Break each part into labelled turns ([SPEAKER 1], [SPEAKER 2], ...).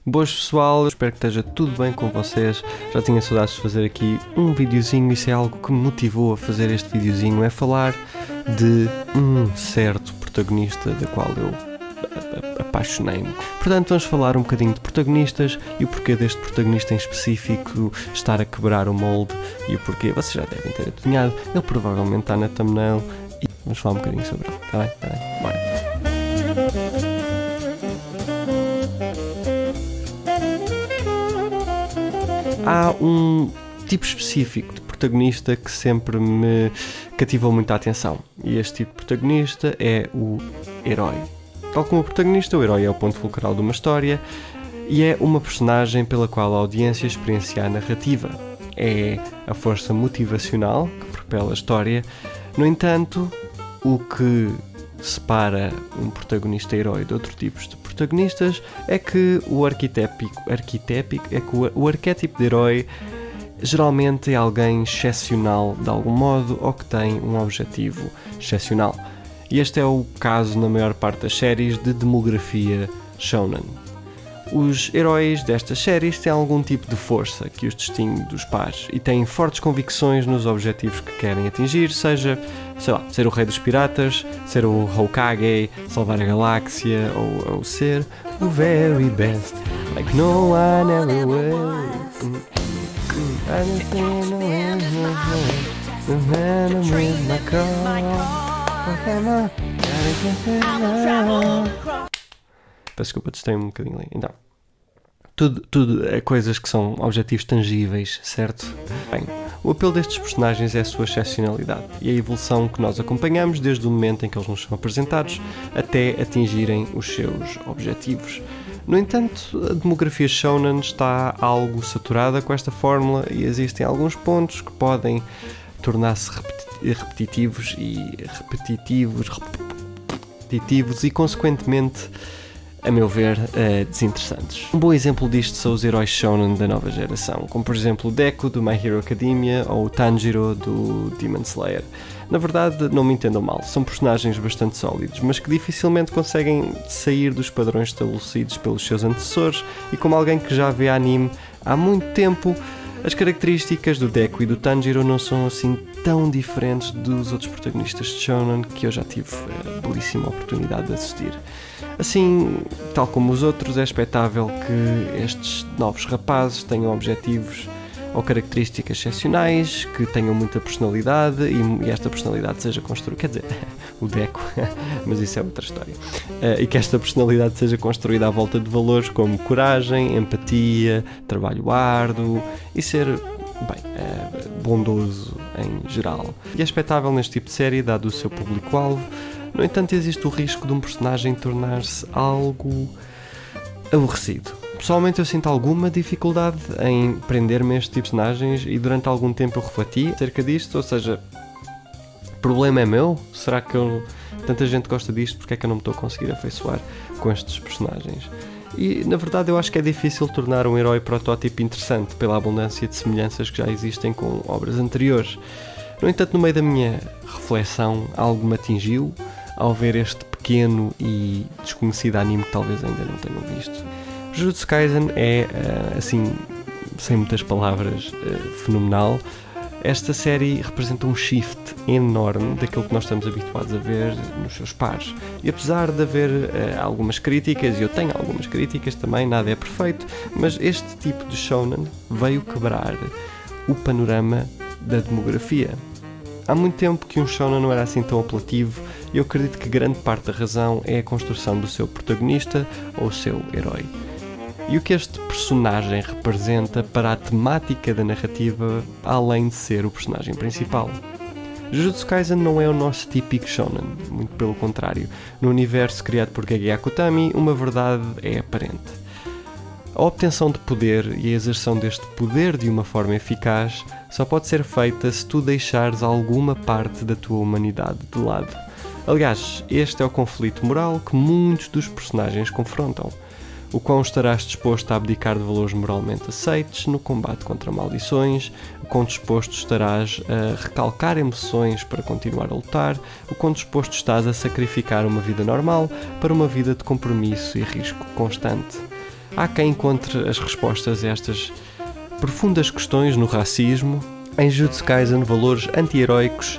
[SPEAKER 1] Boas pessoal, espero que esteja tudo bem com vocês. Já tinha saudades de fazer aqui um videozinho, isso é algo que me motivou a fazer este videozinho, é falar de um certo protagonista da qual eu apaixonei-me. Portanto, vamos falar um bocadinho de protagonistas e o porquê deste protagonista em específico estar a quebrar o molde e o porquê, vocês já devem ter adivinhado, ele provavelmente está na thumbnail e vamos falar um bocadinho sobre ele, está bem? Bora! Há um tipo específico de protagonista que sempre me cativou muita atenção e este tipo de protagonista é o herói. Tal como o protagonista, o herói é o ponto fulcral de uma história e é uma personagem pela qual a audiência experiencia a narrativa. É a força motivacional que propela a história. No entanto, o que separa um protagonista herói de outros tipos de protagonistas é que o arquétipo de herói geralmente é alguém excepcional de algum modo ou que tem um objetivo excepcional. E este é o caso na maior parte das séries de demografia shonen. Os heróis destas séries têm algum tipo de força que os distingue dos pares e têm fortes convicções nos objetivos que querem atingir, seja, ser o rei dos piratas, ser o Hokage, salvar a galáxia ou ser o very best, like no one ever will. Peço desculpa, testei um bocadinho ali. Então, tudo é coisas que são objetivos tangíveis, certo? Bem, o apelo destes personagens é a sua excepcionalidade e a evolução que nós acompanhamos desde o momento em que eles nos são apresentados até atingirem os seus objetivos. No entanto, a demografia shonen está algo saturada com esta fórmula e existem alguns pontos que podem tornar-se repetitivos e, consequentemente, a meu ver, desinteressantes. Um bom exemplo disto são os heróis shonen da nova geração, como por exemplo o Deku do My Hero Academia ou o Tanjiro do Demon Slayer. Na verdade, não me entendam mal, são personagens bastante sólidos, mas que dificilmente conseguem sair dos padrões estabelecidos pelos seus antecessores e como alguém que já vê anime há muito tempo, as características do Deku e do Tanjiro não são assim tão diferentes dos outros protagonistas de shonen que eu já tive a belíssima oportunidade de assistir. Assim, tal como os outros, é expectável que estes novos rapazes tenham objetivos ou características excepcionais, que tenham muita personalidade e esta personalidade seja construída, quer dizer, o Deku, mas isso é outra história, e que esta personalidade seja construída à volta de valores como coragem, empatia, trabalho árduo e ser, bondoso em geral. E é expectável neste tipo de série, dado o seu público-alvo. No entanto, existe o risco de um personagem tornar-se algo aborrecido. Pessoalmente eu sinto alguma dificuldade em prender-me a este tipo de personagens e durante algum tempo eu refleti acerca disto, ou seja, o problema é meu? Será que tanta gente gosta disto, porque é que eu não me estou a conseguir afeiçoar com estes personagens? E na verdade eu acho que é difícil tornar um herói protótipo interessante pela abundância de semelhanças que já existem com obras anteriores. No entanto, no meio da minha reflexão, algo me atingiu ao ver este pequeno e desconhecido anime que talvez ainda não tenham visto. Jujutsu Kaisen é, assim, sem muitas palavras, fenomenal. Esta série representa um shift enorme daquilo que nós estamos habituados a ver nos seus pares. E apesar de haver algumas críticas, e eu tenho algumas críticas também, nada é perfeito, mas este tipo de shonen veio quebrar o panorama da demografia. Há muito tempo que um shonen não era assim tão apelativo e eu acredito que grande parte da razão é a construção do seu protagonista ou o seu herói. E o que este personagem representa para a temática da narrativa, além de ser o personagem principal. Jujutsu Kaisen não é o nosso típico shonen, muito pelo contrário. No universo criado por Gege Akutami, uma verdade é aparente. A obtenção de poder e a exerção deste poder de uma forma eficaz só pode ser feita se tu deixares alguma parte da tua humanidade de lado. Aliás, este é o conflito moral que muitos dos personagens confrontam. O quão estarás disposto a abdicar de valores moralmente aceites no combate contra maldições, o quão disposto estarás a recalcar emoções para continuar a lutar, o quão disposto estás a sacrificar uma vida normal para uma vida de compromisso e risco constante. Há quem encontre as respostas a estas profundas questões no racismo. Em Jujutsu Kaisen, valores anti-heróicos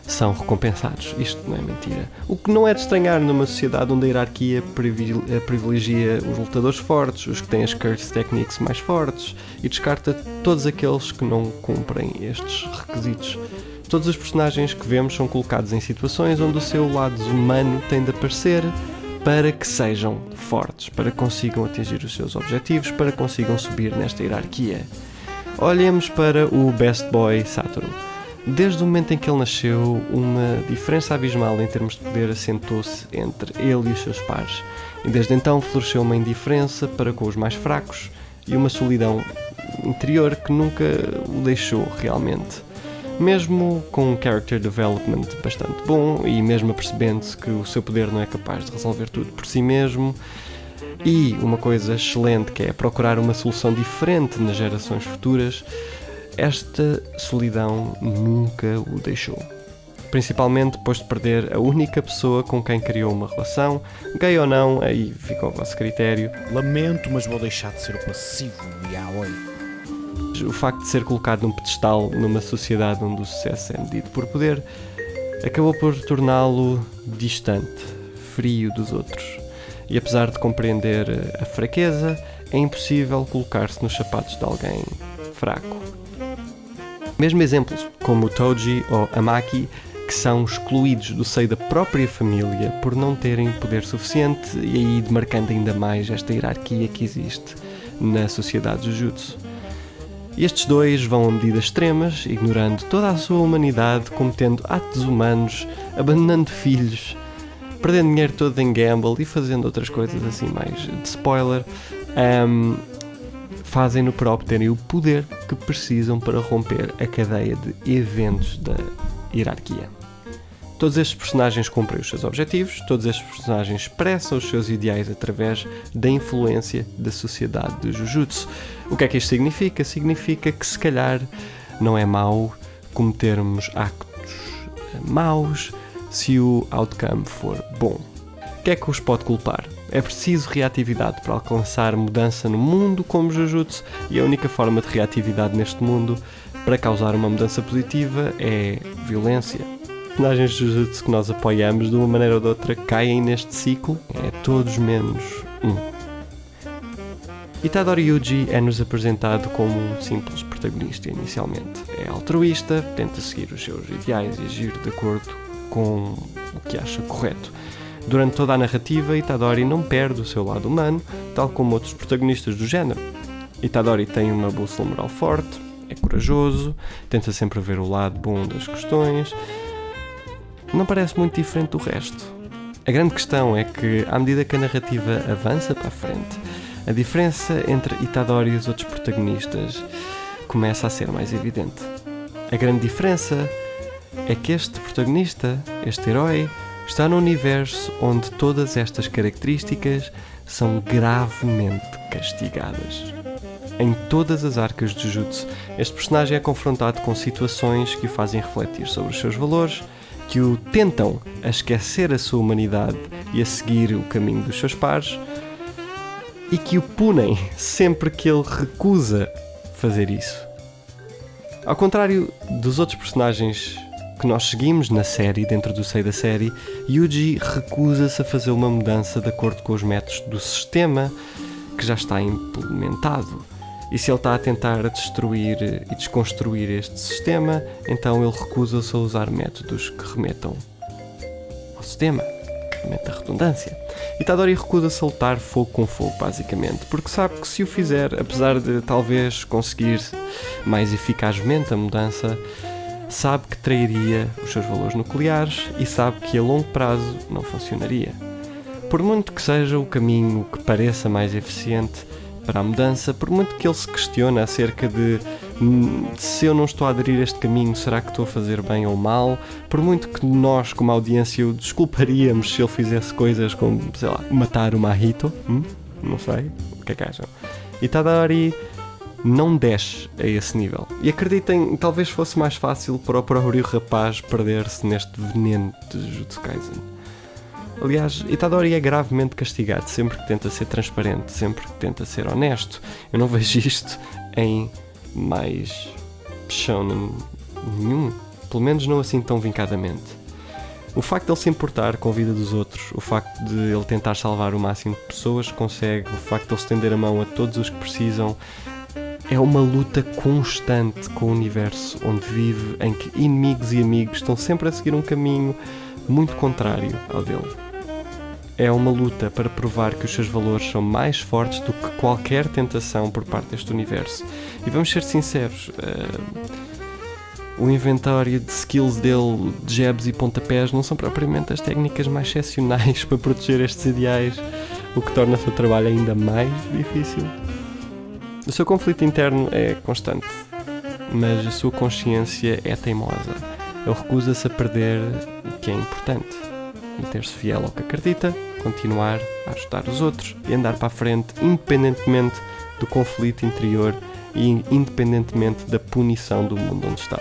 [SPEAKER 1] são recompensados. Isto não é mentira. O que não é de estranhar numa sociedade onde a hierarquia privilegia os lutadores fortes, os que têm as curse techniques mais fortes, e descarta todos aqueles que não cumprem estes requisitos. Todos os personagens que vemos são colocados em situações onde o seu lado humano tem de aparecer para que sejam fortes, para que consigam atingir os seus objetivos, para que consigam subir nesta hierarquia. Olhemos para o Best Boy Satoru. Desde o momento em que ele nasceu, uma diferença abismal em termos de poder assentou-se entre ele e os seus pares. E desde então floresceu uma indiferença para com os mais fracos e uma solidão interior que nunca o deixou realmente. Mesmo com um character development bastante bom e mesmo apercebendo-se que o seu poder não é capaz de resolver tudo por si mesmo, e uma coisa excelente que é procurar uma solução diferente nas gerações futuras, esta solidão nunca o deixou. Principalmente depois de perder a única pessoa com quem criou uma relação, gay ou não, aí fica ao vosso critério.
[SPEAKER 2] Lamento, mas vou deixar de ser o passivo, yaoi.
[SPEAKER 1] O facto de ser colocado num pedestal numa sociedade onde o sucesso é medido por poder, acabou por torná-lo distante, frio dos outros. E apesar de compreender a fraqueza, é impossível colocar-se nos sapatos de alguém fraco. Mesmo exemplos, como o Toji ou a Maki, que são excluídos do seio da própria família por não terem poder suficiente, e aí demarcando ainda mais esta hierarquia que existe na sociedade de Jujutsu. Estes dois vão a medidas extremas, ignorando toda a sua humanidade, cometendo atos humanos, abandonando filhos, perdendo dinheiro todo em gamble e fazendo outras coisas assim mais de spoiler, fazem-no para obterem o poder que precisam para romper a cadeia de eventos da hierarquia. Todos estes personagens cumprem os seus objetivos, todos estes personagens expressam os seus ideais através da influência da sociedade de Jujutsu. O que é que isto significa? Significa que se calhar não é mau cometermos actos maus se o outcome for bom. O que é que os pode culpar? É preciso reatividade para alcançar mudança no mundo como Jujutsu, e a única forma de reatividade neste mundo para causar uma mudança positiva é violência. Os personagens de Jujutsu que nós apoiamos de uma maneira ou de outra caem neste ciclo, é todos menos um. Itadori Yuji é-nos apresentado como um simples protagonista inicialmente. É altruísta, tenta seguir os seus ideais e agir de acordo com o que acha correto. Durante toda a narrativa, Itadori não perde o seu lado humano, tal como outros protagonistas do género. Itadori tem uma bússola moral forte, é corajoso, tenta sempre ver o lado bom das questões. Não parece muito diferente do resto. A grande questão é que, à medida que a narrativa avança para a frente, a diferença entre Itadori e os outros protagonistas começa a ser mais evidente. A grande diferença é que este protagonista, este herói, está num universo onde todas estas características são gravemente castigadas. Em todas as arcas de Jujutsu, este personagem é confrontado com situações que o fazem refletir sobre os seus valores, que o tentam a esquecer a sua humanidade e a seguir o caminho dos seus pares, e que o punem sempre que ele recusa fazer isso. Ao contrário dos outros personagens que nós seguimos na série, dentro do seio da série, Yuji recusa-se a fazer uma mudança de acordo com os métodos do sistema que já está implementado. E se ele está a tentar destruir e desconstruir este sistema, então ele recusa-se a usar métodos que remetam ao sistema, que remeta à redundância. Itadori recusa-se a lutar fogo com fogo, basicamente, porque sabe que se o fizer, apesar de talvez conseguir mais eficazmente a mudança, sabe que trairia os seus valores nucleares e sabe que a longo prazo não funcionaria. Por muito que seja o caminho que pareça mais eficiente para a mudança, por muito que ele se questione acerca de se eu não estou a aderir a este caminho, será que estou a fazer bem ou mal, por muito que nós, como audiência, o desculparíamos se ele fizesse coisas como, sei lá, matar o Mahito, não sei, o que é que acham? Itadori não desce a esse nível. E acreditem, talvez fosse mais fácil para o próprio rapaz perder-se neste veneno de Jujutsu Kaisen. Aliás, Itadori é gravemente castigado sempre que tenta ser transparente, sempre que tenta ser honesto. Eu não vejo isto em mais shonen nenhum, pelo menos não assim tão vincadamente. O facto de ele se importar com a vida dos outros, o facto de ele tentar salvar o máximo de pessoas que consegue, o facto de ele estender a mão a todos os que precisam, é uma luta constante com o universo onde vive, em que inimigos e amigos estão sempre a seguir um caminho muito contrário ao dele. É uma luta para provar que os seus valores são mais fortes do que qualquer tentação por parte deste universo. E vamos ser sinceros, o inventário de skills dele, de jabs e pontapés, não são propriamente as técnicas mais excepcionais para proteger estes ideais, o que torna o seu trabalho ainda mais difícil. O seu conflito interno é constante, mas a sua consciência é teimosa. Ele recusa-se a perder o que é importante. Manter-se fiel ao que acredita, continuar a ajudar os outros e andar para a frente independentemente do conflito interior e independentemente da punição do mundo onde está.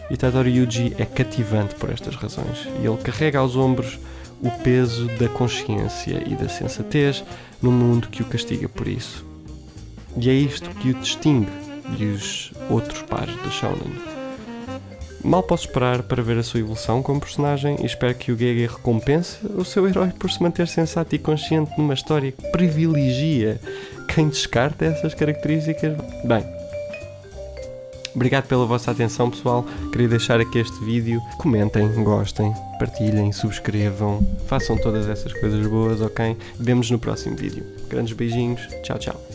[SPEAKER 1] Itadori Yuji é cativante por estas razões e ele carrega aos ombros o peso da consciência e da sensatez num mundo que o castiga por isso. E é isto que o distingue dos outros pares de Shonen. Mal posso esperar para ver a sua evolução como personagem e espero que o Gege recompense o seu herói por se manter sensato e consciente numa história que privilegia quem descarta essas características. Bem, obrigado pela vossa atenção, pessoal. Queria deixar aqui este vídeo. Comentem, gostem, partilhem, subscrevam, façam todas essas coisas boas, ok? Vemo-nos no próximo vídeo. Grandes beijinhos. Tchau, tchau.